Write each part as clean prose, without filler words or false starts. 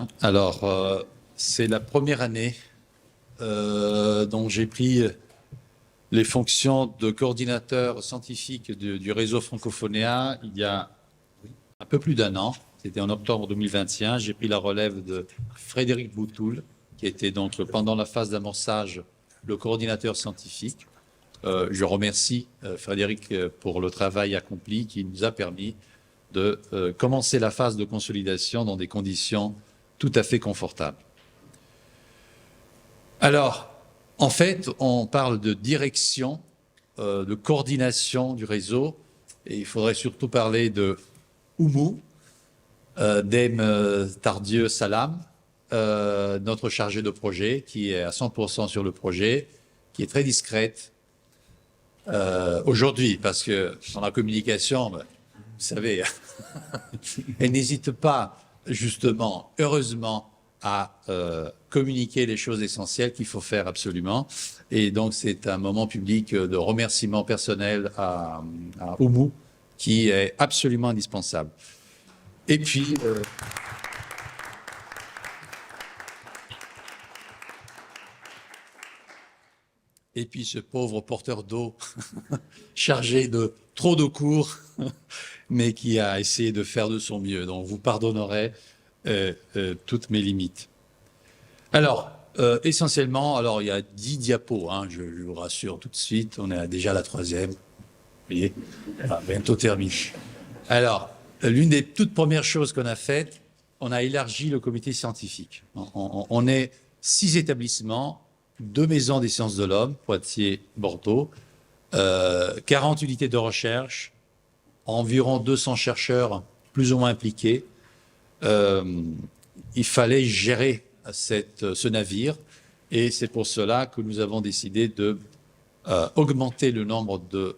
Bien, alors c'est la première année dont j'ai pris les fonctions de coordinateur scientifique du réseau francophonéen il y a un peu plus d'un an. C'était en octobre 2021. J'ai pris la relève de Frédéric Boutoul, qui était donc pendant la phase d'amorçage le coordinateur scientifique. Je remercie Frédéric pour le travail accompli qui nous a permis de commencer la phase de consolidation dans des conditions tout à fait confortables. Alors, en fait, on parle de direction, de coordination du réseau, et il faudrait surtout parler de Oumou, Dame Tardieu Salam, notre chargée de projet, qui est à 100% sur le projet, qui est très discrète aujourd'hui, parce que dans la communication, vous savez, elle n'hésite pas, justement, heureusement, à communiquer les choses essentielles qu'il faut faire absolument. Et donc, c'est un moment public de remerciement personnel à Oumou, qui est absolument indispensable. Et puis... Et puis ce pauvre porteur d'eau chargé de trop de cours, mais qui a essayé de faire de son mieux. Donc vous pardonnerez toutes mes limites. Alors, essentiellement, alors il y a 10 diapos, hein, je vous rassure tout de suite, on est déjà à la 3e. Vous voyez, bientôt terminé. Alors, l'une des toutes premières choses qu'on a faites, on a élargi le comité scientifique. On est 6 établissements, 2 maisons des sciences de l'homme, Poitiers, Bordeaux, 40 unités de recherche, environ 200 chercheurs plus ou moins impliqués. Il fallait gérer ce navire et c'est pour cela que nous avons décidé de augmenter le nombre de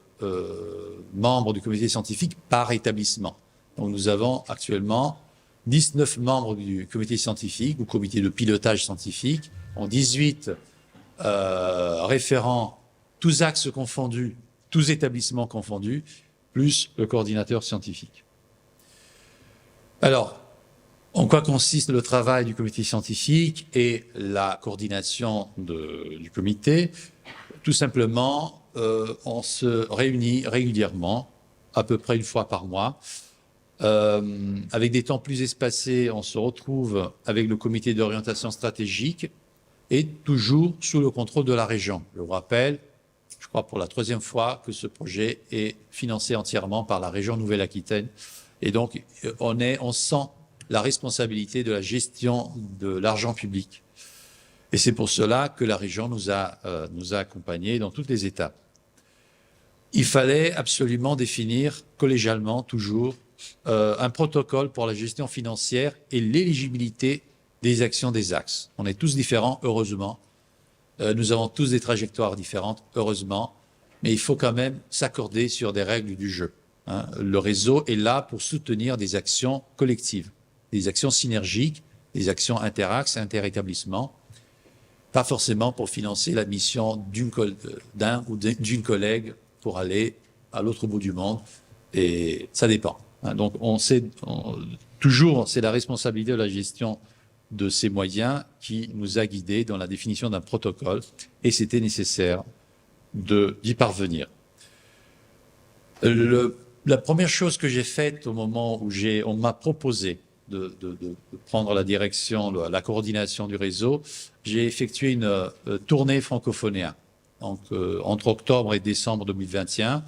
membres du comité scientifique par établissement. Donc nous avons actuellement 19 membres du comité scientifique ou comité de pilotage scientifique, en 18 référents, tous axes confondus, tous établissements confondus, plus le coordinateur scientifique. Alors, en quoi consiste le travail du comité scientifique et la coordination du comité? Tout simplement, on se réunit régulièrement, à peu près une fois par mois. Avec des temps plus espacés, on se retrouve avec le comité d'orientation stratégique et toujours sous le contrôle de la région. Je vous rappelle, je crois pour la 3e fois, que ce projet est financé entièrement par la région Nouvelle-Aquitaine. Et donc, on sent la responsabilité de la gestion de l'argent public. Et c'est pour cela que la région nous a accompagnés dans toutes les étapes. Il fallait absolument définir collégialement, toujours, un protocole pour la gestion financière et l'éligibilité des actions des axes. On est tous différents, heureusement. Nous avons tous des trajectoires différentes, heureusement. Mais il faut quand même s'accorder sur des règles du jeu. Hein. Le réseau est là pour soutenir des actions collectives, des actions synergiques, des actions interaxes, interétablissements. Pas forcément pour financer la mission d'un ou d'une collègue pour aller à l'autre bout du monde. Et ça dépend. Hein. Donc toujours, c'est la responsabilité de la gestion de ces moyens qui nous a guidés dans la définition d'un protocole et c'était nécessaire d'y parvenir. La première chose que j'ai faite au moment où on m'a proposé de prendre la direction, la coordination du réseau, j'ai effectué une tournée francophonéenne. Donc, entre octobre et décembre 2021,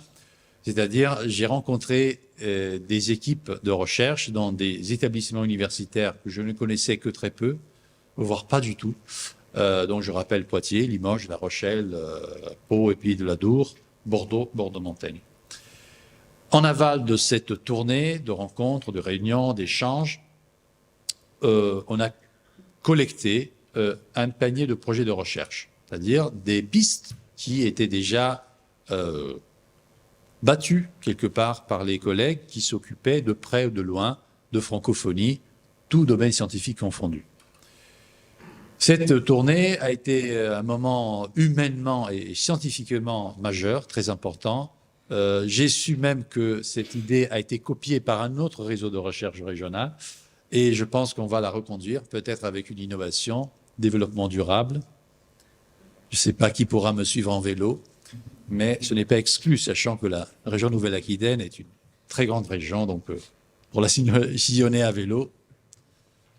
c'est-à-dire j'ai rencontré des équipes de recherche dans des établissements universitaires que je ne connaissais que très peu, voire pas du tout. Donc je rappelle Poitiers, Limoges, La Rochelle, Pau et Pays de la Dour, Bordeaux, Bordeaux-Montaigne. En aval de cette tournée de rencontres, de réunions, d'échanges, on a collecté un panier de projets de recherche, c'est-à-dire des pistes qui étaient déjà battu quelque part par les collègues qui s'occupaient de près ou de loin de francophonie, tout domaine scientifique confondu. Cette tournée a été un moment humainement et scientifiquement majeur, très important. J'ai su même que cette idée a été copiée par un autre réseau de recherche régional Et je pense qu'on va la reconduire, peut-être avec une innovation, développement durable. Je ne sais pas qui pourra me suivre en vélo, mais ce n'est pas exclu, sachant que la région Nouvelle-Aquitaine est une très grande région, donc pour la sillonner à vélo,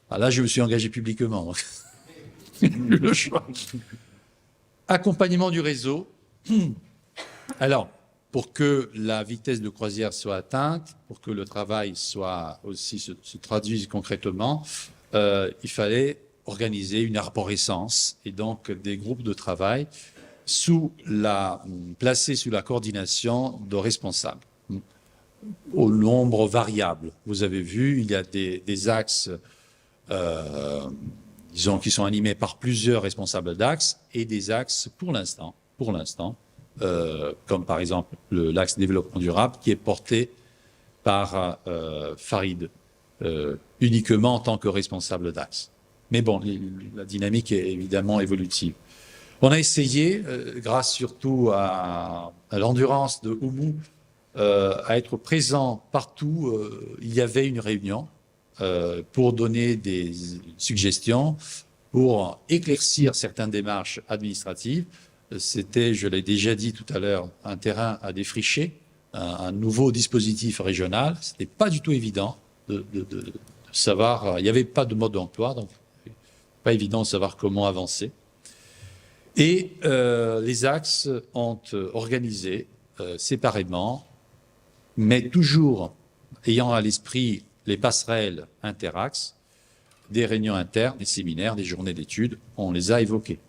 là je me suis engagé publiquement, donc le choix. Accompagnement du réseau. Alors, pour que la vitesse de croisière soit atteinte, pour que le travail soit aussi se traduise concrètement, il fallait organiser une arborescence et donc des groupes de travail placés sous la coordination de responsables au nombre variable. Vous avez vu, il y a des axes, disons, qui sont animés par plusieurs responsables d'axes et des axes, pour l'instant, comme par exemple l'axe développement durable, qui est porté par Farid, uniquement en tant que responsable d'axe. Mais bon, la dynamique est évidemment évolutive. On a essayé, grâce surtout à l'endurance de Oumou, à être présent partout. Il y avait une réunion pour donner des suggestions, pour éclaircir certaines démarches administratives. C'était, je l'ai déjà dit tout à l'heure, un terrain à défricher, un nouveau dispositif régional. Ce n'était pas du tout évident de savoir, il n'y avait pas de mode d'emploi, donc pas évident de savoir comment avancer. Et les axes ont organisé séparément, mais toujours ayant à l'esprit les passerelles interaxes, des réunions internes, des séminaires, des journées d'études, on les a évoqués.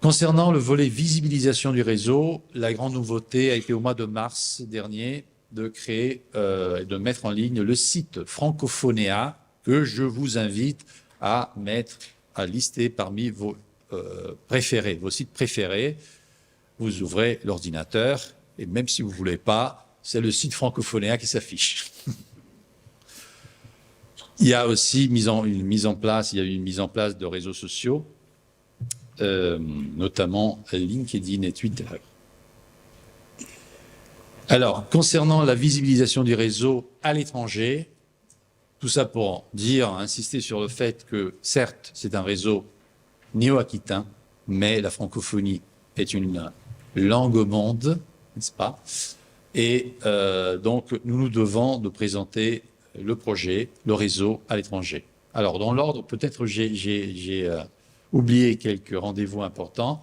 Concernant le volet visibilisation du réseau, la grande nouveauté a été au mois de mars dernier de créer et de mettre en ligne le site Francophonéa que je vous invite à lister parmi vos préférés, vos sites préférés. Vous ouvrez l'ordinateur et même si vous ne voulez pas, c'est le site Francophonéa qui s'affiche. Il y a aussi une mise en place de réseaux sociaux, notamment LinkedIn et Twitter. Alors, concernant la visibilisation du réseau à l'étranger, tout ça pour insister sur le fait que, certes, c'est un réseau néo-aquitain, mais la francophonie est une langue au monde, n'est-ce pas? Et donc, nous devons de présenter le projet, le réseau à l'étranger. Alors, dans l'ordre, peut-être j'ai oublié quelques rendez-vous importants.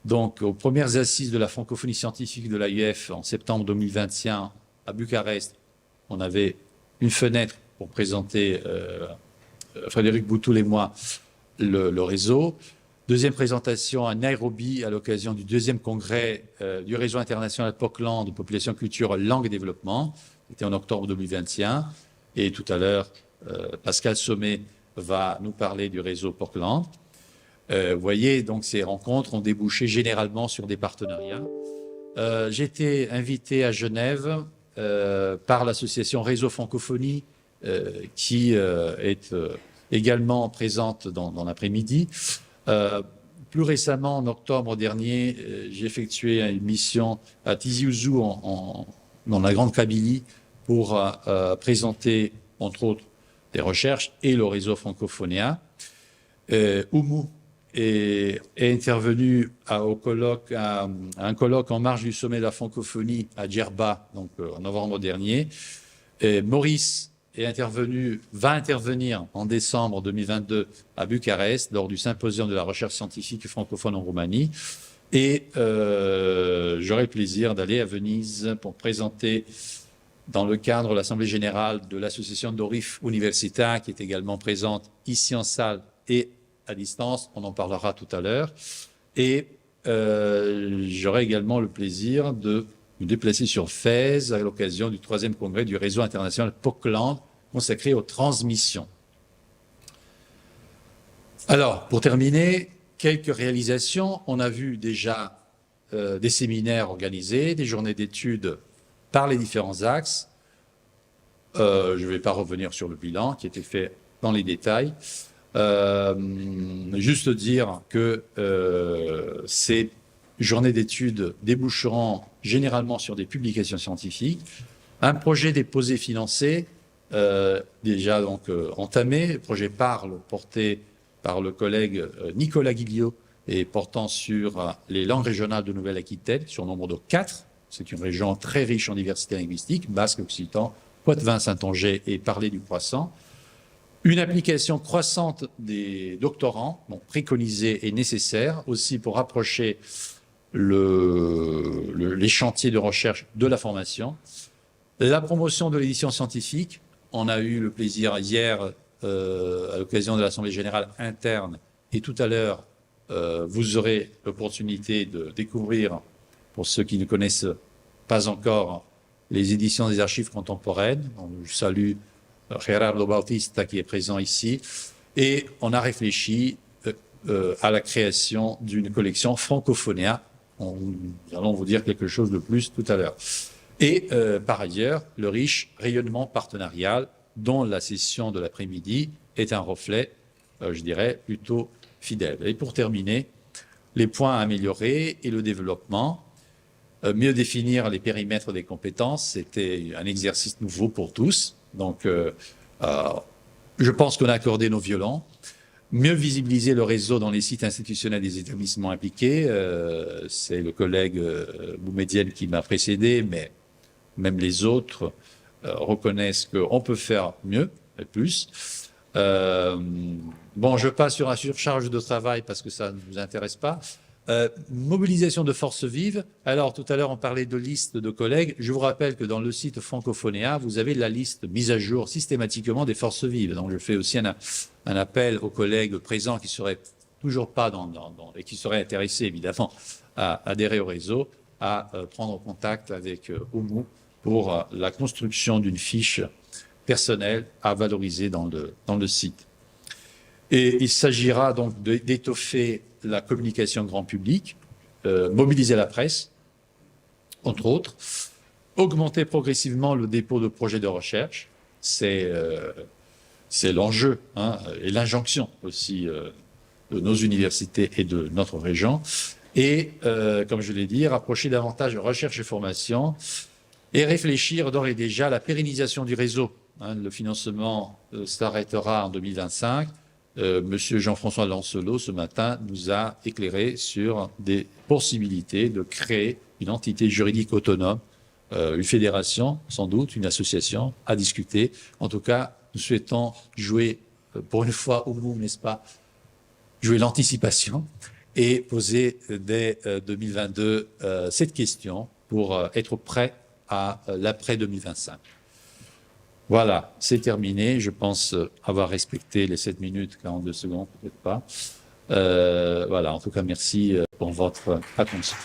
Donc, aux premières assises de la francophonie scientifique de l'AIF en septembre 2021 à Bucarest, on avait une fenêtre pour présenter, Frédéric Boutoul et moi, le réseau. Deuxième présentation à Nairobi à l'occasion du deuxième congrès du réseau international POCLAN, Population, Culture, Langue et Développement. C'était en octobre 2021. Et tout à l'heure, Pascal Sommet va nous parler du réseau POCLAN. Vous voyez, donc ces rencontres ont débouché généralement sur des partenariats. J'ai été invité à Genève par l'association Réseau Francophonie qui est également présente dans l'après-midi. Plus récemment, en octobre dernier, j'ai effectué une mission à Tizi Ouzou dans la Grande Kabylie pour présenter, entre autres, des recherches et le réseau Francophonéa. Oumou est intervenu à un colloque en marge du sommet de la francophonie à Djerba, donc en novembre dernier. Maurice va intervenir en décembre 2022 à Bucarest lors du symposium de la recherche scientifique francophone en Roumanie. Et j'aurai le plaisir d'aller à Venise pour présenter, dans le cadre de l'Assemblée générale de l'association Dorif Universita, qui est également présente ici en salle et à distance, on en parlera tout à l'heure. Et j'aurai également le plaisir de me déplacer sur Fès à l'occasion du 3e congrès du réseau international POCLAN consacré aux transmissions. Alors, pour terminer, quelques réalisations. On a vu déjà des séminaires organisés, des journées d'études par les différents axes. Je ne vais pas revenir sur le bilan qui était fait dans les détails. Juste dire que ces journées d'études déboucheront généralement sur des publications scientifiques, un projet déposé financé déjà donc entamé. Le projet Parle, porté par le collègue Nicolas Guilliot et portant sur les langues régionales de Nouvelle-Aquitaine, sur nombre de 4. C'est une région très riche en diversité linguistique, basque, occitan, poitevin, saintongeais et parler du croissant. Une application croissante des doctorants, bon, préconisée et nécessaire, aussi pour rapprocher les chantiers de recherche de la formation. La promotion de l'édition scientifique. On a eu le plaisir hier, à l'occasion de l'Assemblée générale interne, et tout à l'heure, vous aurez l'opportunité de découvrir, pour ceux qui ne connaissent pas encore, les éditions des archives contemporaines. Je salue Gerardo Bautista qui est présent ici. Et on a réfléchi à la création d'une collection Francophonia. Nous allons vous dire quelque chose de plus tout à l'heure. Et par ailleurs, le riche rayonnement partenarial dont la session de l'après-midi est un reflet, je dirais, plutôt fidèle. Et pour terminer, les points à améliorer et le développement. Mieux définir les périmètres des compétences, c'était un exercice nouveau pour tous. Donc, je pense qu'on a accordé nos violons. Mieux visibiliser le réseau dans les sites institutionnels des établissements impliqués. C'est le collègue Boumedienne qui m'a précédé, mais même les autres reconnaissent qu'on peut faire mieux et plus. Bon, je passe sur la surcharge de travail parce que ça ne vous intéresse pas. Mobilisation de forces vives. Alors, tout à l'heure, on parlait de liste de collègues. Je vous rappelle que dans le site Francophonia, vous avez la liste mise à jour systématiquement des forces vives. Donc, je fais aussi un appel aux collègues présents qui seraient toujours pas et qui seraient intéressés, évidemment, à adhérer au réseau, à prendre contact avec Oumou pour la construction d'une fiche personnelle à valoriser dans le site. Et il s'agira donc d'étoffer la communication grand public, mobiliser la presse, entre autres, augmenter progressivement le dépôt de projets de recherche, c'est l'enjeu et l'injonction aussi de nos universités et de notre région, et comme je l'ai dit, rapprocher davantage de recherche et formation, et réfléchir d'ores et déjà à la pérennisation du réseau. Le financement s'arrêtera en 2025. Monsieur Jean-François Lancelot, ce matin, nous a éclairé sur des possibilités de créer une entité juridique autonome, une fédération, sans doute, une association, à discuter. En tout cas, nous souhaitons jouer, pour une fois au bout, n'est-ce pas, jouer l'anticipation et poser dès 2022 cette question pour être prêt à l'après 2025. Voilà, c'est terminé. Je pense avoir respecté les 7 minutes, 42 secondes, peut-être pas. Voilà, en tout cas, merci pour votre attention.